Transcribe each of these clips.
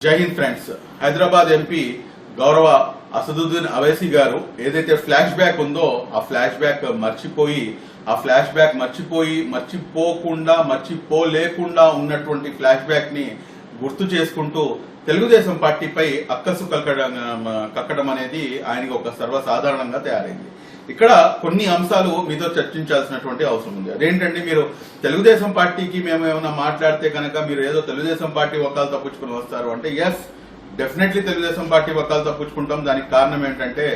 జై Hind friends. Hyderabad MP గౌరవ అసదుద్దీన్ అవైసీ గారు ఏదైతే ఫ్లాష్ బ్యాక్ ఉందో ఆ ఫ్లాష్ బ్యాక్ మర్చిపోలేకుండా ఉన్నటువంటి ఫ్లాష్ బ్యాక్ ని గుర్తు చేసుకుంటూ తెలుగుదేశం పార్టీపై అక్కసు కక్కడం అనేది ఆయనకి ఒక సర్వసాధారణంగా తయారైంది. ఇక్కడ కొన్ని అంశాలు మీతో చర్చించాల్సినటువంటి అవసరం ఉంది. అదేంటంటే, మీరు తెలుగుదేశం పార్టీకి మేము ఏమైనా మాట్లాడితే కనుక మీరు ఏదో తెలుగుదేశం పార్టీ వకాలు తప్పించుకుని వస్తారు అంటే, ఎస్ డెఫినెట్లీ తెలుగుదేశం పార్టీ వకాలు తప్పించుకుంటాం. దానికి కారణం ఏంటంటే,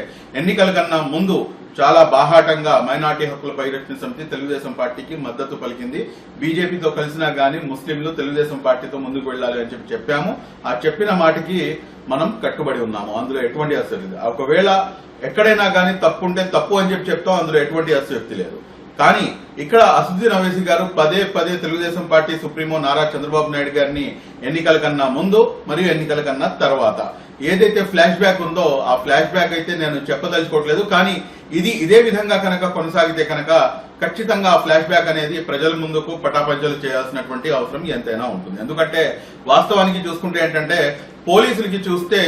ఎన్నికల కన్నా ముందు చాలా బాహాటంగా మైనార్టీ హక్కుల పరిరక్షణ సమితి తెలుగుదేశం పార్టీకి మద్దతు పలికింది. బీజేపీతో కలిసినా గానీ ముస్లింలు తెలుగుదేశం పార్టీతో ముందుకు వెళ్లాలి అని చెప్పాము. ఆ చెప్పిన మాటకి మనం కట్టుబడి ఉన్నాము. అందులో ఎటువంటి అసలు లేదు. ఒకవేళ ఎక్కడైనా కానీ తప్పు ఉంటే తప్పు అని చెప్తాం. అందులో ఎటువంటి అసక్తి లేదు. కానీ ఇక్కడ అసదుద్దీన్ అవైసీ గారు పదే తెలుగుదేశం పార్టీ సుప్రీమో నారా చంద్రబాబు నాయుడు గారిని ఎన్నికల కన్నా ముందు మరియు ఎన్నికల కన్నా తర్వాత ఏదైతే ఫ్లాష్ బ్యాక్ ఉందో ఆ ఫ్లాష్ బ్యాక్ అయితే నేను చెప్పదలుచుకోవట్లేదు. కానీ ఇదే విధంగా కనుక కొనసాగితే కనుక ఖచ్చితంగా ఆ ఫ్లాష్ బ్యాక్ అనేది ప్రజల ముందుకు పటాపంచలు చేయాల్సినటువంటి అవసరం ఎంతైనా ఉంటుంది. ఎందుకంటే వాస్తవానికి చూసుకుంటే ఏంటంటే, పోలీసులకి చూస్తే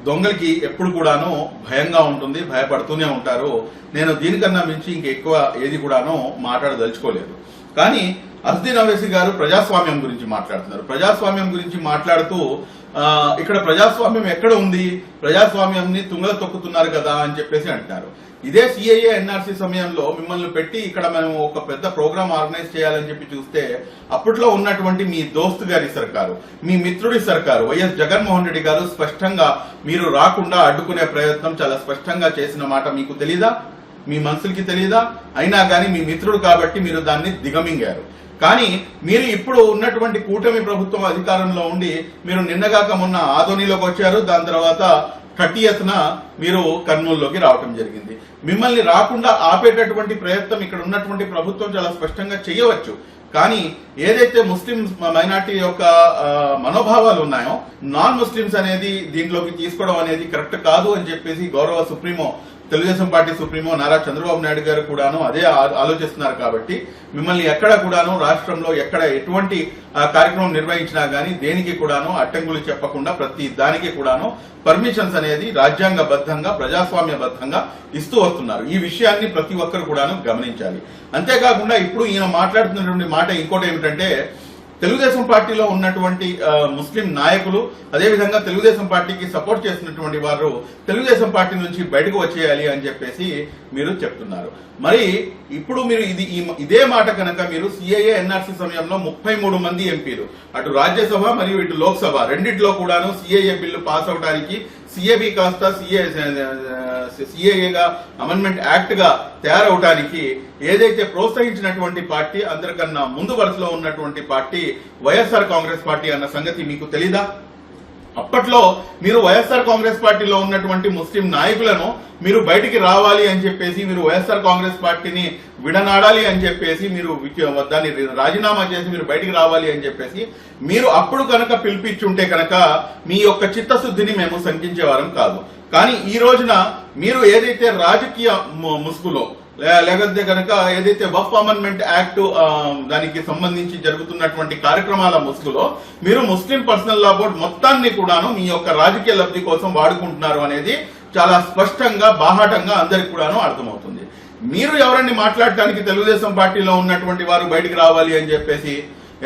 దొంగలకి ఎప్పుడు కూడాను భయంగా ఉంటుంది, భయపడుతూనే ఉంటారు. నేను దీనికన్నా మించి ఇంకెక్కువ ఏది కూడాను మాట్లాడదలుచుకోలేదు. కానీ అసదుద్దీన్ అవైసీ గారు ప్రజాస్వామ్యం గురించి మాట్లాడుతున్నారు. ప్రజాస్వామ్యం గురించి మాట్లాడుతూ ఇక్కడ ప్రజాస్వామ్యం ఎక్కడ ఉంది, ప్రజాస్వామ్యాన్ని తుంగలు తొక్కుతున్నారు కదా అని చెప్పేసి అంటున్నారు. ఇదే సిఐఏ ఎన్ఆర్సీ సమయంలో మిమ్మల్ని పెట్టి ఇక్కడ మేము ఒక పెద్ద ప్రోగ్రామ్ ఆర్గనైజ్ చేయాలని చెప్పి చూస్తే అప్పట్లో ఉన్నటువంటి మీ దోస్తు గారి సర్కారు, మీ మిత్రుడి సర్కారు వైఎస్ జగన్మోహన్ రెడ్డి గారు స్పష్టంగా మీరు రాకుండా అడ్డుకునే ప్రయత్నం చాలా స్పష్టంగా చేసిన మాట మీకు తెలీదా? మీ మనసులకి తెలీదా? అయినా గానీ మీ మిత్రుడు కాబట్టి మీరు దాన్ని దిగమింగారు. కానీ మీరు ఇప్పుడు ఉన్నటువంటి కూటమి ప్రభుత్వం అధికారంలో ఉండి మీరు నిన్నగాక మొన్న ఆదోనిలోకి వచ్చారు. దాని తర్వాత కటియత్న మీరు కర్నూలులోకి రావటం జరిగింది. మిమ్మల్ని రాకుండా ఆపేటటువంటి ప్రయత్నం ఇక్కడ ఉన్నటువంటి ప్రభుత్వం చాలా స్పష్టంగా చేయవచ్చు. కానీ ఏదైతే ముస్లిం మైనార్టీ యొక్క మనోభావాలు ఉన్నాయో, నాన్ ముస్లింస్ అనేది దీంట్లోకి తీసుకోవడం అనేది కరెక్ట్ కాదు అని చెప్పేసి గౌరవ supremo Telugu Desam party supremo Nara Chandrababu Naidu గారు కూడాను అదే ఆలోచిస్తున్నారు. కాబట్టి మిమ్మల్ని ఎక్కడ కూడాను రాష్ట్రంలో ఎక్కడ ఎటువంటి కార్యక్రమం నిర్వహించినా గానీ దేనికి కూడాను అడ్డంకులు చెప్పకుండా ప్రతి దానికి కూడాను పర్మిషన్స్ అనేది రాజ్యాంగబద్ధంగా ప్రజాస్వామ్యబద్ధంగా ఇస్తూ వస్తున్నారు. ఈ విషయాన్ని ప్రతి ఒక్కరు కూడాను గమనించాలి. అంతేకాకుండా ఇప్పుడు ఈయన మాట్లాడుతున్నటువంటి మాట ఇంకోటి ఏమిటంటే, తెలుగుదేశం పార్టీలో ఉన్నటువంటి ముస్లిం నాయకులు అదేవిధంగా తెలుగుదేశం పార్టీకి సపోర్ట్ చేస్తున్నటువంటి వారు తెలుగుదేశం పార్టీ నుంచి బయటకు వచ్చేయాలి అని చెప్పేసి మీరు చెప్తున్నారు. మరి ఇప్పుడు మీరు ఇదే మాట కనుక మీరు సిఐఏ ఎన్ఆర్సీ సమయంలో 33 మంది ఎంపీలు అటు రాజ్యసభ మరియు ఇటు లోక్సభ రెండిట్లో కూడాను సిఐఏ బిల్లు పాస్ అవడానికి సిఏబి కాస్త సిఏఏగా అమెండ్మెంట్ యాక్ట్ గా తయారవడానికి ఏదైతే ప్రోత్సహించినటువంటి పార్టీ అందరికన్నా ముందు వరుసలో ఉన్నటువంటి పార్టీ వైఎస్ఆర్ కాంగ్రెస్ పార్టీ అన్న సంగతి మీకు తెలీదా? అప్పట్లో మీరు వైఎస్ఆర్ కాంగ్రెస్ పార్టీలో ఉన్నటువంటి ముస్లిం నాయకులను మీరు బయటికి రావాలి అని చెప్పేసి, మీరు వైఎస్ఆర్ కాంగ్రెస్ పార్టీని విడనాడాలి అని చెప్పేసి, మీరు దాన్ని రాజీనామా చేసి మీరు బయటికి రావాలి అని చెప్పేసి మీరు అప్పుడు కనుక పిలిపించుంటే కనుక మీ యొక్క చిత్తశుద్ధిని మేము శంకించేవారం కాదు. కానీ ఈ రోజున మీరు ఏదైతే రాజకీయ ముసుగులో లేకపోతే కనుక ఏదైతే వక్ఫ్ అమెండ్మెంట్ యాక్ట్ దానికి సంబంధించి జరుగుతున్నటువంటి కార్యక్రమాల ముసుగులో మీరు ముస్లిం పర్సనల్ లా బోర్డు మొత్తాన్ని కూడాను మీ యొక్క రాజకీయ లబ్ధి కోసం వాడుకుంటున్నారు అనేది చాలా స్పష్టంగా బాహాటంగా అందరికి కూడాను అర్థమవుతుంది. మీరు ఎవరిని మాట్లాడటానికి తెలుగుదేశం పార్టీలో ఉన్నటువంటి వారు బయటికి రావాలి అని చెప్పేసి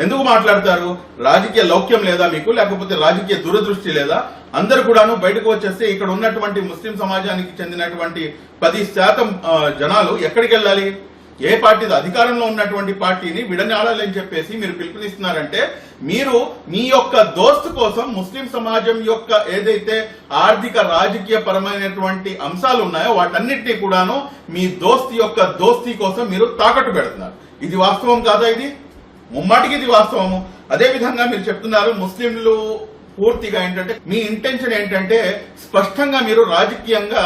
ఎందుకు మాట్లాడతారు? రాజకీయ లౌక్యం లేదా మీకు? లేకపోతే రాజకీయ దూరదృష్టి లేదా? అందరు కూడాను బయటకు వచ్చేస్తే ఇక్కడ ఉన్నటువంటి ముస్లిం సమాజానికి చెందినటువంటి 10% జనాలు ఎక్కడికి వెళ్ళాలి? ఏ పార్టీ అధికారంలో ఉన్నటువంటి పార్టీని విడనాడాలని చెప్పేసి మీరు పిలుపునిస్తున్నారంటే, మీరు మీ యొక్క దోస్తు కోసం ముస్లిం సమాజం యొక్క ఏదైతే ఆర్థిక రాజకీయ పరమైనటువంటి అంశాలు ఉన్నాయో వాటన్నిటినీ కూడాను మీ దోస్తీ కోసం మీరు తాకట్టు పెడుతున్నారు. ఇది వాస్తవం కాదా? ఇది ముమ్మాటికి ఇది వాస్తవము. అదే విధంగా మీరు చెప్తున్నారు ముస్లింలు పూర్తిగా ఏంటంటే, మీ ఇంటెన్షన్ ఏంటంటే స్పష్టంగా మీరు రాజకీయంగా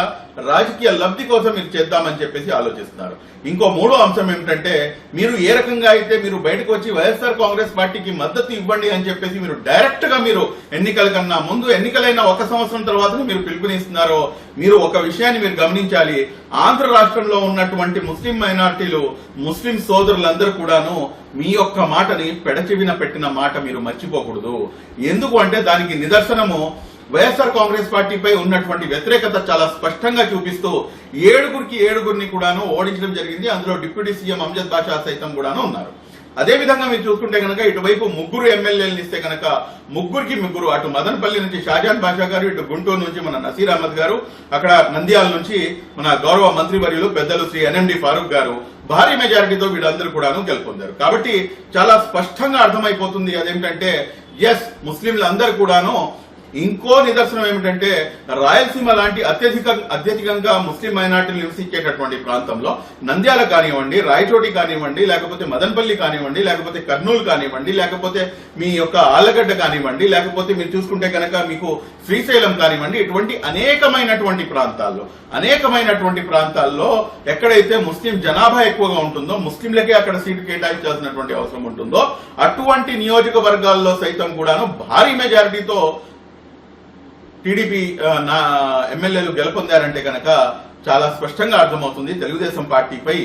రాజకీయ లబ్ధి కోసం మీరు చేద్దామని చెప్పేసి ఆలోచిస్తున్నారు. ఇంకో మూడో అంశం ఏమిటంటే, మీరు ఏ రకంగా అయితే మీరు బయటకు వచ్చి వైఎస్ఆర్ కాంగ్రెస్ పార్టీకి మద్దతు ఇవ్వండి అని చెప్పేసి మీరు డైరెక్ట్ గా మీరు ఎన్నికల కన్నా ముందు, ఎన్నికలైన 1 సంవత్సరం తర్వాత మీరు పిలుపునిస్తున్నారో, మీరు ఒక విషయాన్ని మీరు గమనించాలి. ఆంధ్ర రాష్ట్రంలో ఉన్నటువంటి ముస్లిం మైనారిటీలు, ముస్లిం సోదరులందరూ కూడాను మీ యొక్క మాటని పెడచెవిన పెట్టిన మాట మీరు మర్చిపోకూడదు. ఎందుకు అంటే దానికి నిదర్శనము వైఎస్ఆర్ కాంగ్రెస్ పార్టీపై ఉన్నటువంటి వ్యతిరేకత చాలా స్పష్టంగా చూపిస్తూ 7గురిని కూడాను ఓడించడం జరిగింది. అందులో డిప్యూటీ సీఎం అంజద్ బాషా సైతం కూడాను ఉన్నారు. అదేవిధంగా మీరు చూసుకుంటే కనుక ఇటువైపు 3 ఎమ్మెల్యేలను ఇస్తే కనుక 3 అటు మదనపల్లి నుంచి షాజాన్ బాషా గారు, ఇటు గుంటూరు నుంచి మన నసీర్ అహ్మద్ గారు, అక్కడ నంద్యాల నుంచి మన గౌరవ మంత్రివర్యులు పెద్దలు శ్రీ ఎన్ఎండి ఫారూక్ గారు భారీ మెజారిటీతో వీళ్ళందరూ కూడాను గెలుపొందారు. కాబట్టి చాలా స్పష్టంగా అర్థమైపోతుంది అదేమిటంటే, ఎస్ ముస్లింలందరూ కూడాను. ఇంకో నిదర్శనం ఏమిటంటే, రాయలసీమ లాంటి అత్యధికంగా ముస్లిం మైనార్టీలు నివసించేటటువంటి ప్రాంతంలో నంద్యాల కానివ్వండి, రాయచోటి కానివ్వండి, లేకపోతే మదనపల్లి కానివ్వండి, లేకపోతే కర్నూలు కానివ్వండి, లేకపోతే మీ యొక్క ఆళ్లగడ్డ కానివ్వండి, లేకపోతే మీరు చూసుకుంటే కనుక మీకు శ్రీశైలం కానివ్వండి, ఇటువంటి అనేకమైనటువంటి ప్రాంతాల్లో ఎక్కడైతే ముస్లిం జనాభా ఎక్కువగా ఉంటుందో, ముస్లింలకే అక్కడ సీటు కేటాయించాల్సినటువంటి అవసరం ఉంటుందో, అటువంటి నియోజకవర్గాల్లో సైతం కూడాను భారీ మెజారిటీతో టీడీపీ ఎమ్మెల్యేలు గెలుపొందారంటే కనుక చాలా స్పష్టంగా అర్థమవుతుంది తెలుగుదేశం పార్టీపై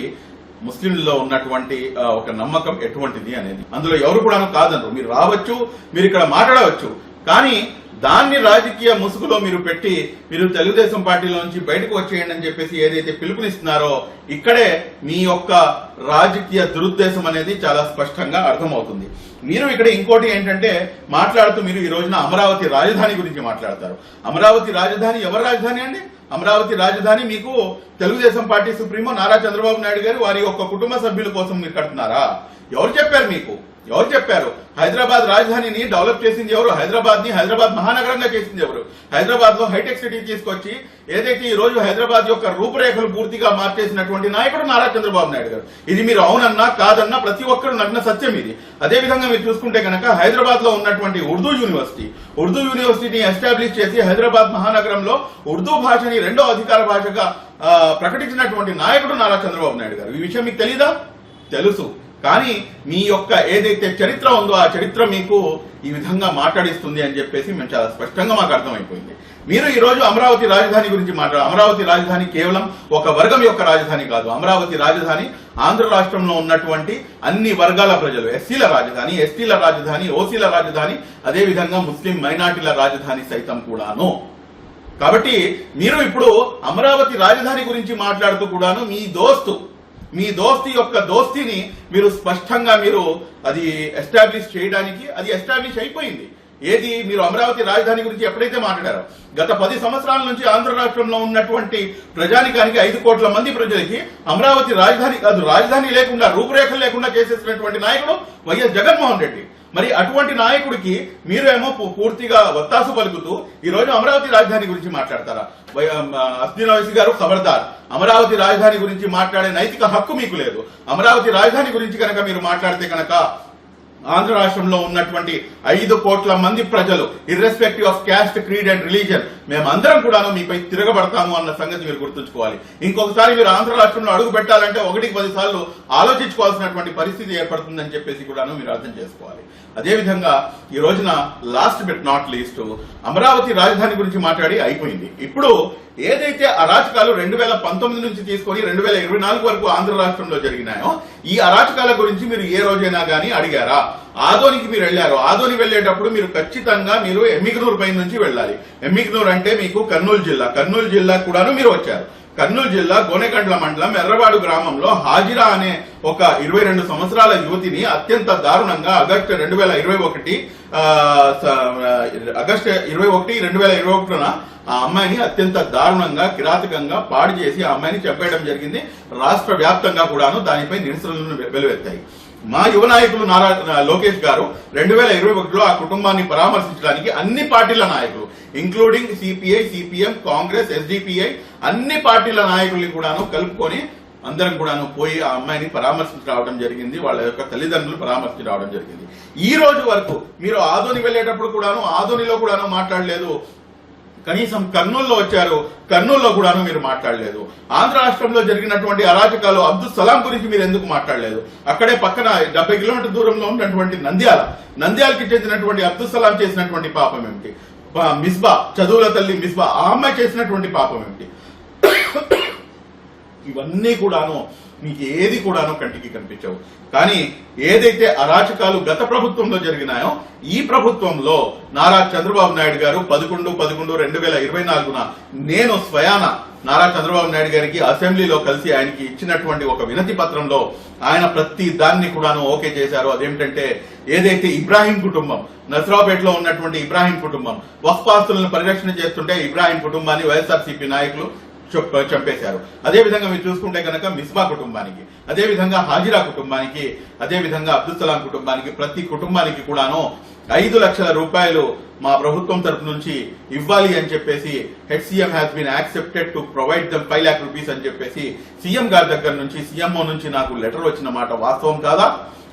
ముస్లింలలో ఉన్నటువంటి ఒక నమ్మకం ఎటువంటిది అనేది. అందులో ఎవరు కూడా కాదనరు. మీరు రావచ్చు, మీరు ఇక్కడ మాట్లాడవచ్చు, కానీ దాన్ని రాజకీయ ముసుగులో మీరు పెట్టి మీరు తెలుగుదేశం పార్టీలోంచి బయటకు వచ్చేయండి అని చెప్పేసి ఏదైతే పిలుపునిస్తున్నారో, ఇక్కడే మీ యొక్క రాజకీయ దురుద్దేశం అనేది చాలా స్పష్టంగా అర్థమవుతుంది. మీరు ఇక్కడ ఇంకోటి ఏంటంటే, మాట్లాడుతూ మీరు ఈ రోజున అమరావతి రాజధాని గురించి మాట్లాడతారు. అమరావతి రాజధాని ఎవరి రాజధాని అండి? అమరావతి రాజధాని మీకు తెలుగుదేశం పార్టీ సుప్రీమో నారా చంద్రబాబు నాయుడు గారు వారి యొక్క కుటుంబ సభ్యుల కోసం మీరు కడుతున్నారా? ఎవరు చెప్పారు మీకు? ఎవరు చెప్పారు? హైదరాబాద్ రాజధానిని డెవలప్ చేసింది ఎవరు? హైదరాబాద్ మహానగరంగా చేసింది ఎవరు? హైదరాబాద్ లో హైటెక్ సిటీ తీసుకొచ్చి ఏదైతే ఈ రోజు హైదరాబాద్ యొక్క రూపురేఖలు పూర్తిగా మార్చేసినటువంటి నాయకుడు నారా చంద్రబాబు నాయుడు గారు. ఇది మీరు అవునన్నా కాదన్నా ప్రతి ఒక్కరు నగ్న సత్యం ఇది. అదేవిధంగా మీరు చూసుకుంటే కనుక హైదరాబాద్ లో ఉన్నటువంటి ఉర్దూ యూనివర్సిటీని ఎస్టాబ్లిష్ చేసి హైదరాబాద్ మహానగరంలో ఉర్దూ భాషని 2వ అధికార భాషగా ప్రకటించినటువంటి నాయకుడు నారా చంద్రబాబు నాయుడు గారు. ఈ విషయం మీకు తెలీదా? తెలుసు. కానీ మీ యొక్క ఏదైతే చరిత్ర ఉందో ఆ చరిత్ర మీకు ఈ విధంగా మాట్లాడిస్తుంది అని చెప్పేసి మేము చాలా స్పష్టంగా మాకు అర్థమైపోయింది. మీరు ఈ రోజు అమరావతి రాజధాని గురించి అమరావతి రాజధాని కేవలం ఒక వర్గం యొక్క రాజధాని కాదు. అమరావతి రాజధాని ఆంధ్ర రాష్ట్రంలో ఉన్నటువంటి అన్ని వర్గాల ప్రజలు, ఎస్సీల రాజధాని, ఎస్టీల రాజధాని, ఓసీల రాజధాని, అదేవిధంగా ముస్లిం మైనార్టీల రాజధాని సైతం కూడాను. కాబట్టి మీరు ఇప్పుడు అమరావతి రాజధాని గురించి మాట్లాడుతూ కూడాను మీ దోస్తీ యొక్క దోస్తీని మీరు స్పష్టంగా మీరు అది ఎస్టాబ్లిష్ చేయడానికి అది ఎస్టాబ్లిష్ అయిపోయింది. ఏది మీరు అమరావతి రాజధాని గురించి ఎప్పుడైతే మాట్లాడారో, గత 10 సంవత్సరాల నుంచి ఆంధ్ర రాష్ట్రంలో ఉన్నటువంటి ప్రజానికానికి 5 కోట్ల మంది ప్రజలకి అమరావతి రాజధాని కాదు, రాజధాని లేకుండా రూపురేఖలు లేకుండా చేసేసినటువంటి నాయకుడు వైఎస్ జగన్మోహన్ రెడ్డి. మరి అటువంటి నాయకుడికి మీరేమో పూర్తిగా వత్తాసు పలుకుతూ ఈ రోజు అమరావతి రాజధాని గురించి మాట్లాడతారా? అస్దీన్ ఓవైసీ గారు ఖబర్దార్, అమరావతి రాజధాని గురించి మాట్లాడే నైతిక హక్కు మీకు లేదు. అమరావతి రాజధాని గురించి కనుక మీరు మాట్లాడితే కనుక ఆంధ్ర రాష్ట్రంలో ఉన్నటువంటి 5 కోట్ల మంది ప్రజలు irrespective of caste, creed and religion మేమందరం కూడాను మీపై తిరగబడతాము అన్న సంగతి మీరు గుర్తుంచుకోవాలి. ఇంకొకసారి మీరు ఆంధ్ర రాష్ట్రంలో అడుగు పెట్టాలంటే 1కి 10 సార్లు ఆలోచించుకోవాల్సినటువంటి పరిస్థితి ఏర్పడుతుందని చెప్పేసి కూడాను మీరు అర్థం చేసుకోవాలి. అదేవిధంగా ఈ రోజున last but not least Amaravati రాజధాని గురించి మాట్లాడి అయిపోయింది. ఇప్పుడు ఏదైతే అరాచకాలు 2019 నుంచి తీసుకొని 2024 వరకు ఆంధ్ర రాష్ట్రంలో జరిగినాయో, ఈ అరాచకాల గురించి మీరు ఏ రోజైనా గానీ అడిగారా? ఆదోనికి మీరు వెళ్లారు. ఆదోని వెళ్లేటప్పుడు మీరు ఖచ్చితంగా మీరు ఎమ్మిగనూరు పై నుంచి వెళ్ళాలి. ఎమ్మిగనూరు అంటే మీకు కర్నూలు జిల్లా కూడాను మీరు వచ్చారు. కర్నూలు జిల్లా గోనెగండ్ల మండలం ఎర్రవాడు గ్రామంలో హాజిరా అనే ఒక 22 సంవత్సరాల యువతిని అత్యంత దారుణంగా ఆగస్టు 21 ఆ అమ్మాయిని అత్యంత దారుణంగా కిరాతకంగా పాడు చేసి ఆ అమ్మాయిని చంపేయడం జరిగింది. రాష్ట్ర వ్యాప్తంగా కూడాను దానిపై నిరసనలను వెలువెత్తాయి. మా యువ నాయకులు నారా లోకేష్ గారు 2021లో ఆ కుటుంబాన్ని పరామర్శించడానికి అన్ని పార్టీల నాయకులు including CPI, CPM, Congress, SDPI అన్ని పార్టీల నాయకుల్ని కూడాను కలుపుకొని అందరం కూడాను పోయి ఆ అమ్మాయిని పరామర్శించి రావడం జరిగింది. వాళ్ళ యొక్క తల్లిదండ్రులు పరామర్శించి రావడం జరిగింది. ఈ రోజు వరకు మీరు ఆదోని వెళ్లేటప్పుడు కూడాను ఆదోనిలో కూడాను మాట్లాడలేదు. కనీసం కర్నూలులో వచ్చారు, కర్నూలులో కూడాను మీరు మాట్లాడలేదు. ఆంధ్ర రాష్ట్రంలో జరిగినటువంటి అరాచకాలు అబ్దుల్ సలాం గురించి మీరు ఎందుకు మాట్లాడలేదు? అక్కడే పక్కన 70 కిలోమీటర్ దూరంలో ఉన్నటువంటి నంద్యాలకి చెందినటువంటి అబ్దుల్ సలాం చేసినటువంటి పాపం ఏమిటి? మిస్బా, చదువుల తల్లి మిస్బా, ఆ అమ్మాయి చేసినటువంటి పాపం ఏమిటి? ఇవన్నీ కూడాను మీకు ఏది కూడాను కంటికి కనిపించవు. కానీ ఏదైతే అరాచకాలు గత ప్రభుత్వంలో జరిగినాయో ఈ ప్రభుత్వంలో నారా చంద్రబాబు నాయుడు గారు 11/11/2024 నేను స్వయాన నారా చంద్రబాబు నాయుడు గారికి అసెంబ్లీలో కలిసి ఆయనకి ఇచ్చినటువంటి ఒక వినతి పత్రంలో ఆయన ప్రతి దాన్ని కూడాను ఓకే చేశారు. అదేమిటంటే ఏదైతే ఇబ్రాహీం కుటుంబం, నసరావుపేటలో ఉన్నటువంటి ఇబ్రాహీం కుటుంబం వక్ఫ్ ఆస్తులను పరిరక్షణ చేస్తుంటే ఇబ్రాహీం కుటుంబాన్ని వైఎస్ఆర్సీపీ నాయకులు చంపేశారు. అదే విధంగా మీరు చూసుకుంటే కనుక మిస్బా కుటుంబానికి, అదే విధంగా హాజిరా కుటుంబానికి, అదే విధంగా అబ్దుల్ సలాం కుటుంబానికి, ప్రతి కుటుంబానికి కూడాను 5 లక్షల రూపాయలు మా ప్రభుత్వం తరపు నుంచి ఇవ్వాలి అని చెప్పేసి HCM has been accepted to provide them 5 lakh rupees అని చెప్పేసి సీఎం గారి దగ్గర నుంచి, సీఎంఓ నుంచి నాకు లెటర్ వచ్చిన మాట వాస్తవం కాదా?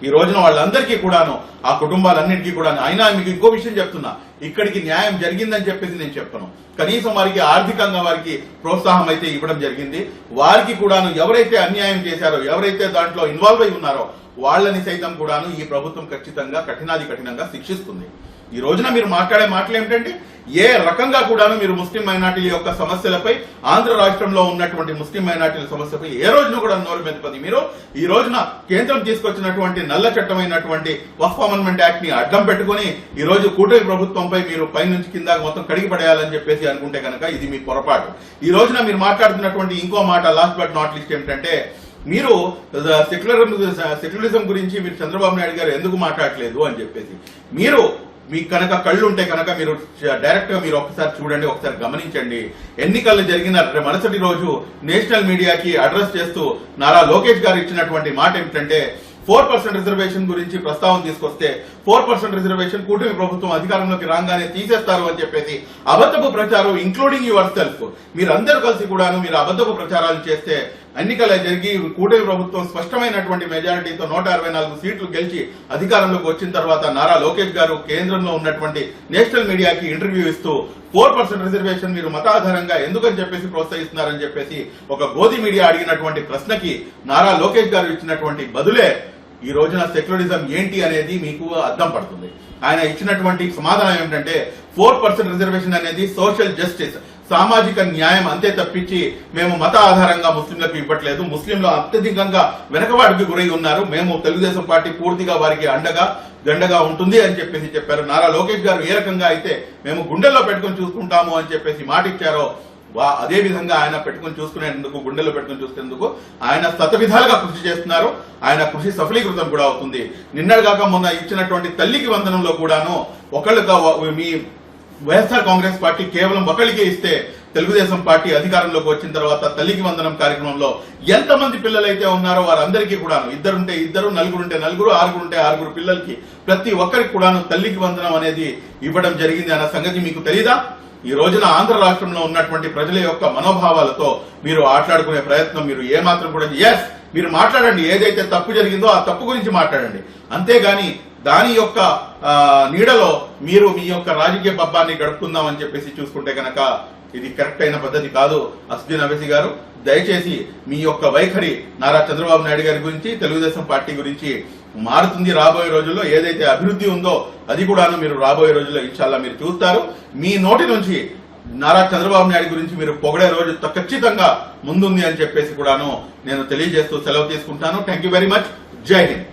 ఈ రోజున వాళ్ళందరికీ కూడాను, ఆ కుటుంబాలన్నింటికీ కూడా, అయినా మీకు ఇంకో విషయం చెప్తున్నా, ఇక్కడికి న్యాయం జరిగిందని చెప్పేసి నేను చెప్పను. కనీసం వారికి ఆర్థికంగా వారికి ప్రోత్సాహం అయితే ఇవ్వడం జరిగింది. వారికి కూడాను ఎవరైతే అన్యాయం చేశారో, ఎవరైతే దాంట్లో ఇన్వాల్వ్ అయి ఉన్నారో వాళ్ళని సైతం కూడాను ఈ ప్రభుత్వం ఖచ్చితంగా కఠినంగా శిక్షిస్తుంది. ఈ రోజున మీరు మాట్లాడే మాటలు ఏమిటంటే ఏ రకంగా కూడాను మీరు ముస్లిం మైనార్టీల యొక్క సమస్యలపై, ఆంధ్ర రాష్ట్రంలో ఉన్నటువంటి ముస్లిం మైనార్టీల సమస్యపై ఏ రోజున కూడా నోరు మెదపది. మీరు ఈ రోజున కేంద్రం తీసుకొచ్చినటువంటి నల్ల చట్టమైనటువంటి వక్ఫ్ అమెండ్మెంట్ యాక్ట్ ని అడ్డం పెట్టుకుని ఈ రోజు కూటమి ప్రభుత్వంపై మీరు పైనుంచి కింద మొత్తం కడిగి పడేయాలని చెప్పేసి అనుకుంటే కనుక ఇది మీ పొరపాటు. ఈ రోజున మీరు మాట్లాడుతున్నటువంటి ఇంకో మాట, లాస్ట్ బట్ నాట్ లీస్ట్, ఏమిటంటే మీరు సెక్యులరిజం గురించి మీరు చంద్రబాబు నాయుడు గారు ఎందుకు మాట్లాడలేదు అని చెప్పేసి. మీరు మీకు కనుక కళ్ళు ఉంటే కనుక మీరు డైరెక్ట్ గా మీరు ఒకసారి చూడండి, ఒకసారి గమనించండి. ఎన్నికలు జరిగిన మరుసటి రోజు నేషనల్ మీడియాకి అడ్రస్ చేస్తూ నారా లోకేష్ గారు ఇచ్చినటువంటి మాట ఏమిటంటే 4% రిజర్వేషన్ గురించి ప్రస్తావన తీసుకొస్తే 4% రిజర్వేషన్ కూటమి ప్రభుత్వం అధికారంలోకి రాగానే తీసేస్తారు అని చెప్పేసి అబద్ధపు ప్రచారం, ఇంక్లూడింగ్ యువర్ సెల్ఫ్, మీరందరూ కలిసి కూడాను మీరు అబద్ధపు ప్రచారాలు చేస్తే ఎన్నికలు జరిగి కూటమి ప్రభుత్వం స్పష్టమైనటువంటి మెజారిటీతో 164 సీట్లు గెలిచి అధికారంలోకి వచ్చిన తర్వాత నారా లోకేష్ గారు కేంద్రంలో ఉన్నటువంటి నేషనల్ మీడియాకి ఇంటర్వ్యూ ఇస్తూ 4% రిజర్వేషన్ మీరు మత ఆధారంగా ఎందుకని చెప్పేసి ప్రోత్సహిస్తున్నారని చెప్పేసి ఒక గోధి మీడియా అడిగినటువంటి ప్రశ్నకి నారా లోకేష్ గారు ఇచ్చినటువంటి బదులే ఈ రోజున సెక్యులరిజం ఏంటి అనేది మీకు అర్థం పడుతుంది. ఆయన ఇచ్చినటువంటి సమాధానం ఏమిటంటే 4% రిజర్వేషన్ అనేది సోషల్ జస్టిస్, సామాజిక న్యాయం అంతే తప్పించి మేము మత ఆధారంగా ముస్లింలకు ఇవ్వట్లేదు. ముస్లింలు అత్యధికంగా వెనకబాటుకి గురై ఉన్నారు. మేము తెలుగుదేశం పార్టీ పూర్తిగా వారికి గండగా ఉంటుంది అని చెప్పేసి చెప్పారు. నారా లోకేష్ గారు ఏ రకంగా అయితే మేము గుండెల్లో పెట్టుకుని చూసుకుంటాము అని చెప్పేసి మాట ఇచ్చారో అదే విధంగా ఆయన పెట్టుకుని చూసుకునేందుకు, గుండెల్లో పెట్టుకుని చూసుకునేందుకు ఆయన శతవిధాలుగా కృషి చేస్తున్నారు. ఆయన కృషి సఫలీకృతం కూడా అవుతుంది. నిన్నటిదాకా మొన్న ఇచ్చినటువంటి తల్లికి వందనంలో కూడాను మీ వైఎస్ఆర్ కాంగ్రెస్ పార్టీ కేవలం ఒకళ్ళకే ఇస్తే తెలుగుదేశం పార్టీ అధికారంలోకి వచ్చిన తర్వాత తల్లికి వందనం కార్యక్రమంలో ఎంతమంది పిల్లలైతే ఉన్నారో వారందరికీ కూడాను, ఇద్దరుంటే ఇద్దరు, నలుగురుంటే నలుగురు, ఆరుగురుంటే ఆరుగురు పిల్లలకి ప్రతి ఒక్కరికి కూడాను తల్లికి వందనం అనేది ఇవ్వడం జరిగింది అన్న సంగతి మీకు తెలీదా? ఈ రోజున ఆంధ్ర రాష్ట్రంలో ఉన్నటువంటి ప్రజల యొక్క మనోభావాలతో మీరు ఆటలాడుకునే ప్రయత్నం మీరు ఏమాత్రం కూడా, మీరు మాట్లాడండి, ఏదైతే తప్పు జరిగిందో ఆ తప్పు గురించి మాట్లాడండి. అంతేగాని దాని యొక్క నీడలో మీరు మీ యొక్క రాజకీయ పబ్బాన్ని గడుపుకుందామని చెప్పేసి చూసుకుంటే కనుక ఇది కరెక్ట్ అయిన పద్ధతి కాదు. అస్దుద్దీన్ అవైసీ గారు, దయచేసి మీ యొక్క వైఖరి నారా చంద్రబాబు నాయుడు గారి గురించి, తెలుగుదేశం పార్టీ గురించి మారుతుంది. రాబోయే రోజుల్లో ఏదైతే అభివృద్ధి ఉందో అది కూడాను మీరు రాబోయే రోజుల్లో ఇన్షాల్లా మీరు చూస్తారు. మీ నోటి నుంచి నారా చంద్రబాబు నాయుడు గురించి మీరు పొగడే రోజు ఖచ్చితంగా ముందుంది అని చెప్పేసి కూడాను నేను తెలియజేస్తూ సెలవు తీసుకుంటాను. Thank you very much. జై హింద్.